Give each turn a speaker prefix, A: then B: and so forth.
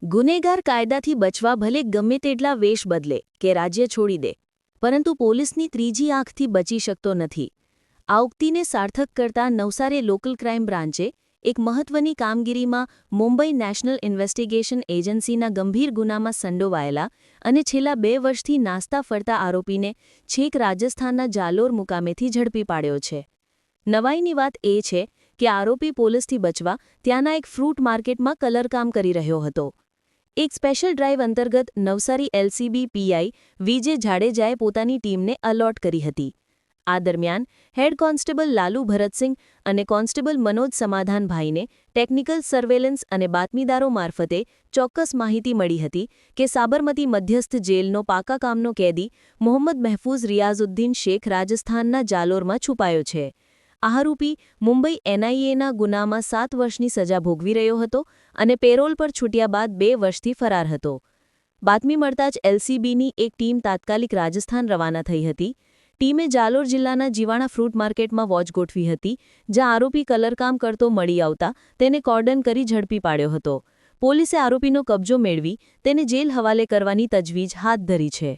A: ગુનેગાર કાયદાથી બચવા ભલે ગમે તેટલા વેશ બદલે કે રાજ્ય છોડી દે, પરંતુ પોલીસની ત્રીજી આંખથી બચી શકતો નથી. આ ઉક્તિને સાર્થક કરતા નવસારી લોકલ ક્રાઇમ બ્રાન્ચે એક મહત્વની કામગીરીમાં મુંબઈ નેશનલ ઇન્વેસ્ટિગેશન એજન્સીના ગંભીર ગુનામાં સંડોવાયેલા અને છેલ્લા 2 વર્ષથી નાસ્તા ફરતા આરોપીને છેક રાજસ્થાનના જાલોર મુકામેથી ઝડપી પાડ્યો છે. નવાઈની વાત એ છે કે આરોપી પોલીસથી બચવા ત્યાંના એક ફ્રૂટ માર્કેટમાં કલરકામ કરી રહ્યો હતો. એક સ્પેશિયલ ડ્રાઇવ અંતર્ગત નવસારી એલસીબી પીઆઈ વિજય જાડેજાએ પોતાની ટીમને અલોટ કરી હતી. આ દરમિયાન હેડ કોન્સ્ટેબલ લાલુ ભરતસિંહ અને કોન્સ્ટેબલ મનોજ સમાધાનભાઈને ટેકનિકલ સર્વેલન્સ અને બાતમીદારો મારફતે ચોક્કસ માહિતી મળી હતી કે સાબરમતી મધ્યસ્થ જેલનો પાકા કામનો કેદી મોહમ્મદ મહેફૂઝ રિયાઝુદ્દીન શેખ રાજસ્થાનના જાલોરમાં છુપાયો છે. આરોપી મુંબઈ એનઆઈએના ગુનામાં 7 વર્ષની સજા ભોગવી રહ્યો હતો અને પેરોલ પર છૂટ્યા બાદ 2 વર્ષથી ફરાર હતો. બાતમી મળતા જ એલસીબીની એક ટીમ તાત્કાલિક રાજસ્થાન રવાના થઈ હતી. ટીમે જાલોર જિલ્લાના જીવાણા ફ્રૂટ માર્કેટમાં વોચ ગોઠવી હતી, જ્યાં આરોપી કલરકામ કરતો મળી આવતા તેને કોર્ડન કરી ઝડપી પાડ્યો હતો. પોલીસે આરોપીનો કબજો મેળવી તેને જેલ હવાલે કરવાની તજવીજ હાથ ધરી છે.